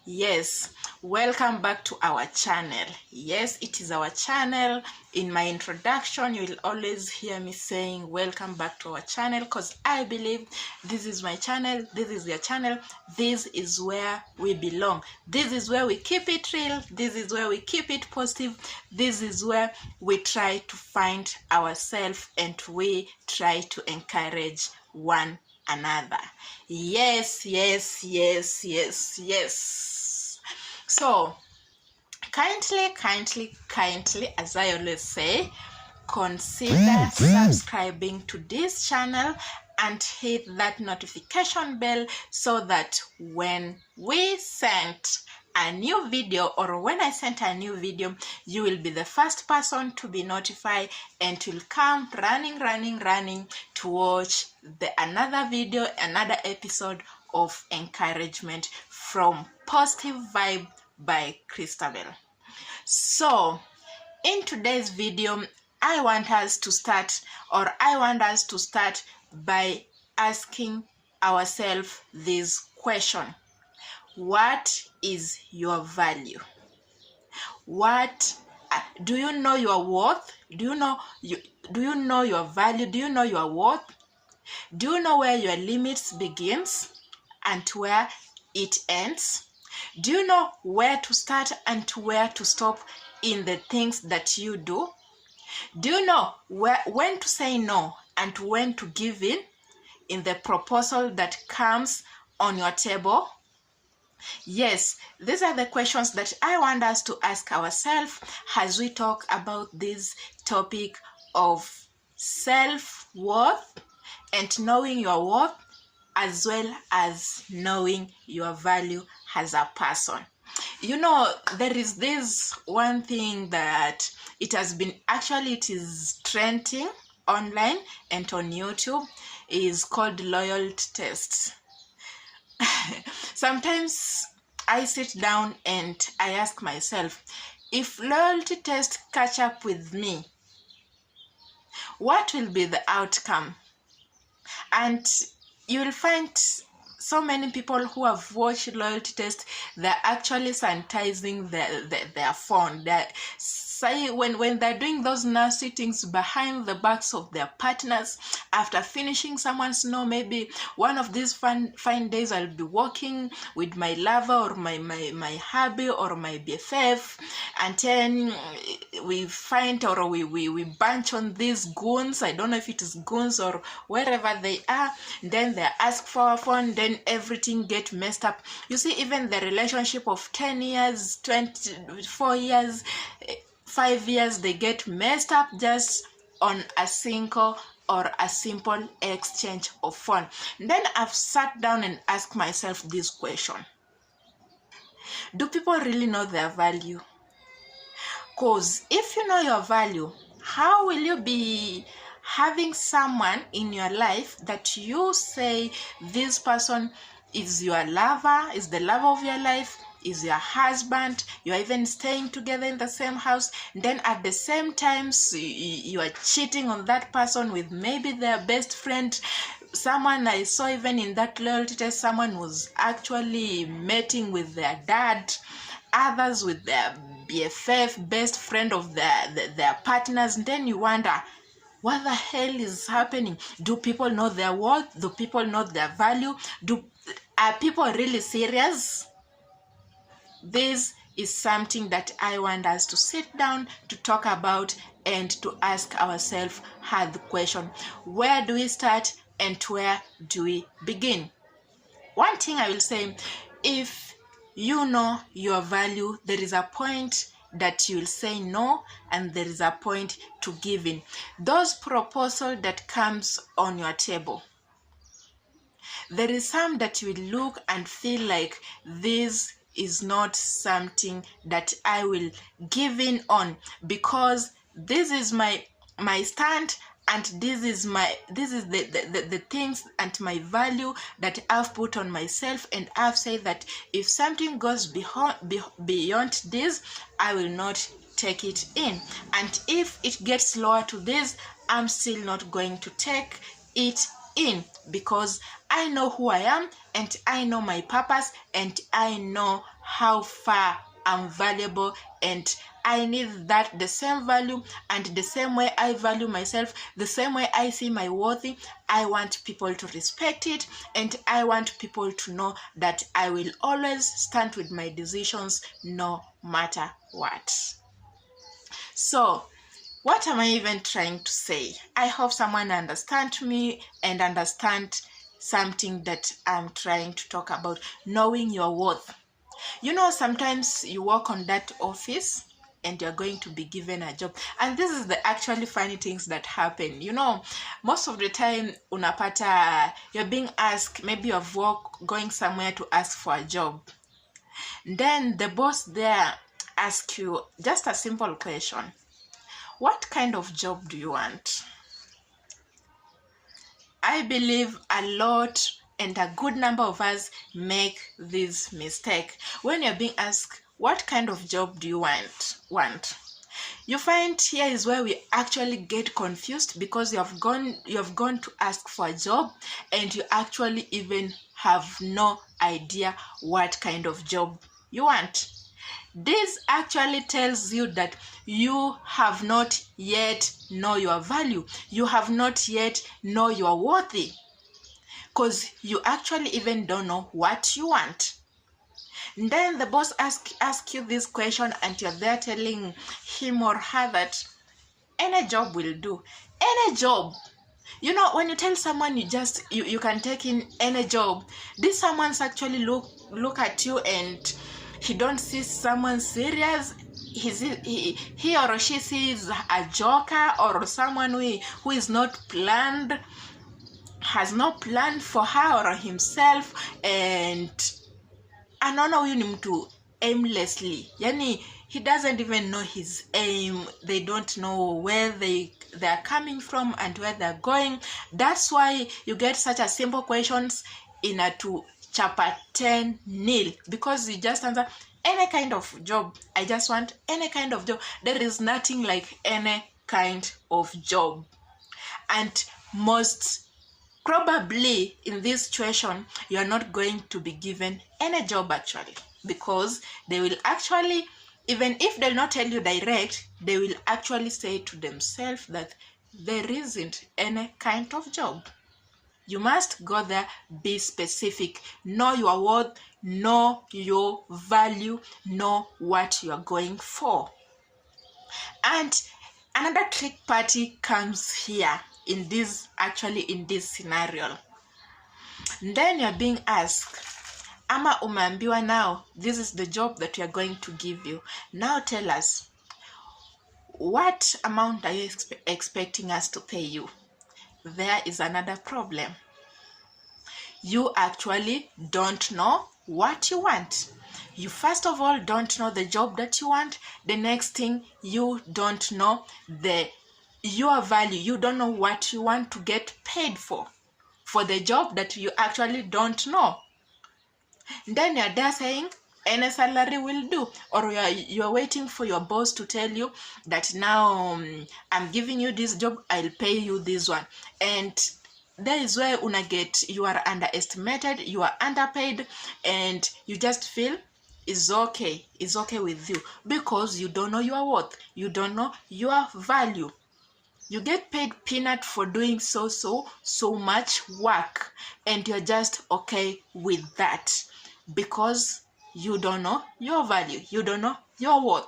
Yes, welcome back to our channel. Yes, it is our channel. In my introduction, you will always hear me saying welcome back to our channel because I believe this is my channel, this is your channel, this is where we belong. This is where we keep it real, this is where we keep it positive, this is where we try to find ourselves and we try to encourage one another. Yes. So kindly, as I always say, consider subscribing to this channel and hit that notification bell so that when we send a new video or when I send a new video, you will be the first person to be notified and will come running to watch another video, another episode of encouragement from Positive Vibe by Christabel. So in today's video, I want us to start by asking ourselves this question: what is your value? Do you know your worth? Do you know your value? Do you know your worth? Do you know where your limits begins and where it ends? Do you know where to start and where to stop in the things that you do? Do you know when to say no and when to give in the proposal that comes on your table? Yes, these are the questions that I want us to ask ourselves as we talk about this topic of self-worth and knowing your worth, as well as knowing your value as a person. You know, there is this one thing that it is trending online and on YouTube, is called loyalty tests. Sometimes I sit down and I ask myself, if loyalty tests catch up with me, what will be the outcome? And you will find so many people who have watched loyalty tests, they're actually sanitizing their phone. When they're doing those nasty things behind the backs of their partners, after finishing someone's maybe one of these fine days I'll be walking with my lover or my hubby or my BFF, and then we find or we bunch on these goons. I don't know if it is goons or wherever they are. Then they ask for a phone, then everything get messed up. You see, even the relationship of 10 years, 24 years, 5 years, they get messed up just on a simple exchange of phone. Then I've sat down and asked myself this question: do people really know their value? Because if you know your value, how will you be having someone in your life that you say this person is your lover, is the love of your life, is your husband, you are even staying together in the same house, then at the same time you are cheating on that person with maybe their best friend? Someone I saw even in that loyalty test, someone was actually mating with their dad, others with their BFF, best friend of their partners. And then you wonder, what the hell is happening? Do people know their worth? Do people know their value? Are people really serious? This is something that I want us to sit down to talk about and to ask ourselves the question: where do we start and where do we begin? One thing I will say, if you know your value, there is a point that you will say no and there is a point to give in. Those proposals that comes on your table, there is some that you will look and feel like this is not something that I will give in on, because this is my stand, and this is the things and my value that I've put on myself, and I've said that if something goes beyond this, I will not take it in, and if it gets lower to this, I'm still not going to take it in, because I know who I am and I know my purpose and I know how far I'm valuable, and I need that the same value, and the same way I value myself, the same way I see my worthy, I want people to respect it, and I want people to know that I will always stand with my decisions no matter what. So what am I even trying to say? I hope someone understands me and understand something that I'm trying to talk about, knowing your worth. You know, sometimes you work on that office and you're going to be given a job, and this is the actually funny things that happen. You know, most of the time unapata you're being asked, maybe you've going somewhere to ask for a job, then the boss there asks you just a simple question: what kind of job do you want? I believe a lot and a good number of us make this mistake. When you're being asked, what kind of job do you want? You find here is where we actually get confused, because you have gone to ask for a job and you actually even have no idea what kind of job you want. This actually tells you that you have not yet know your value. You have not yet know you're worthy, because you actually even don't know what you want. And then the boss ask you this question, and you're there telling him or her that any job will do. Any job. You know, when you tell someone you can take in any job, this someone's actually look at you and he don't see someone serious. He or she sees a joker, or someone who is not planned, has no plan for her or himself, and anaona huyu ni mtu aimlessly. Yani he doesn't even know his aim. They don't know where they're coming from and where they're going. That's why you get such a simple questions in a 2 chapter 10 nil, because you just answer any kind of job. I just want any kind of job. There is nothing like any kind of job. And most probably in this situation, you are not going to be given any job actually, because they will actually, even if they'll not tell you direct, they will actually say to themselves that there isn't any kind of job. You must go there, be specific, know your worth, know your value, know what you are going for. And another trick party comes here in this scenario. And then you're being asked, ama umeambiwa, now this is the job that we are going to give you. Now tell us, what amount are you expecting us to pay you? There is another problem. You actually don't know what you want. You first of all don't know the job that you want. The next thing, you don't know your value. You don't know what you want to get paid for the job that you actually don't know. Then you're there saying any salary will do, or you're waiting for your boss to tell you that now I'm giving you this job, I'll pay you this one. And there is where you are underestimated, you are underpaid, and you just feel it's okay with you, because you don't know your worth, you don't know your value. You get paid peanut for doing so much work, and you're just okay with that, because you don't know your value, you don't know your worth.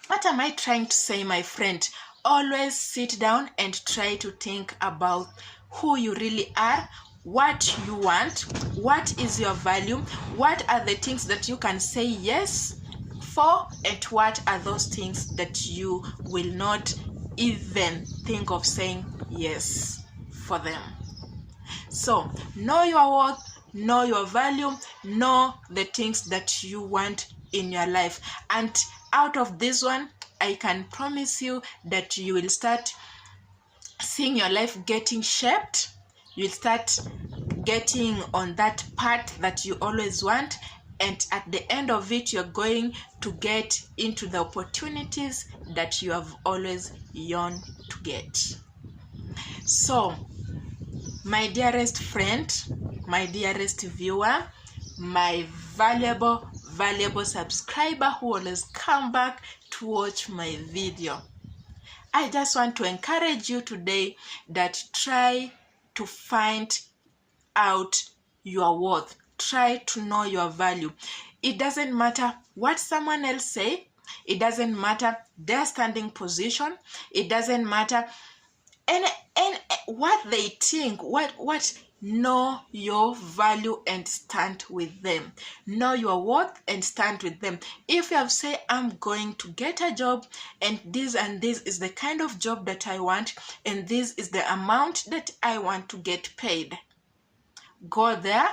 What am I trying to say, my friend? Always sit down and try to think about who you really are, what you want, what is your value, what are the things that you can say yes for, and what are those things that you will not even think of saying yes for them. So know your worth, know your value, know the things that you want in your life. And out of this one, I can promise you that you will start seeing your life getting shaped. You'll start getting on that path that you always want, and at the end of it, you're going to get into the opportunities that you have always yearned to get. So, my dearest friend, my dearest viewer, my valuable valuable subscriber who always come back to watch my video. I just want to encourage you today that try to find out your worth. Try to know your value. It doesn't matter what someone else say. It doesn't matter their standing position. It doesn't matter and what they think. What know your value and stand with them. Know your worth and stand with them. If you have said, I'm going to get a job and this is the kind of job that I want and this is the amount that I want to get paid, go there,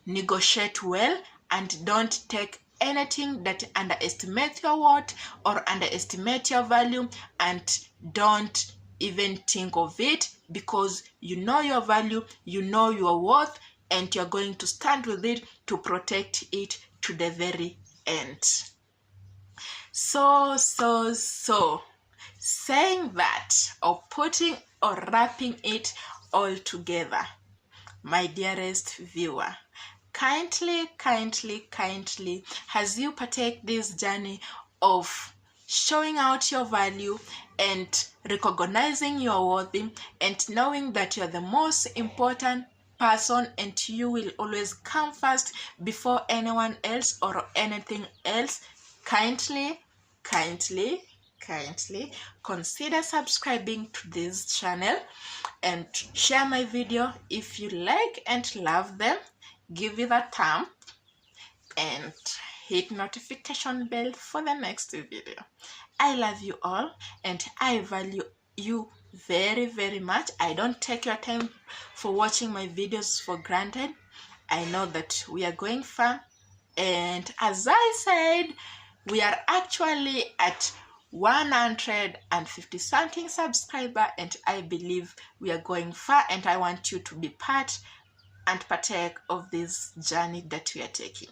negotiate well, and don't take anything that underestimates your worth or underestimate your value, and don't even think of it, because you know your value, you know your worth, and you're going to stand with it to protect it to the very end. So saying that, or putting or wrapping it all together, my dearest viewer, kindly, as you partake this journey of showing out your value and recognizing your worth and knowing that you're the most important person and you will always come first before anyone else or anything else, kindly consider subscribing to this channel and share my video if you like and love them. Give it a thumb and hit notification bell for the next video. I love you all and I value you very much. I don't take your time for watching my videos for granted. I know that we are going far, and as I said, we are actually at 150 something subscriber, and I believe we are going far, and I want you to be part and partake of this journey that we are taking.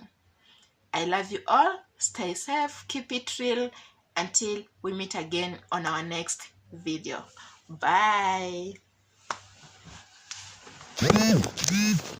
I love you all. Stay safe, keep it real, until we meet again on our next video. Bye.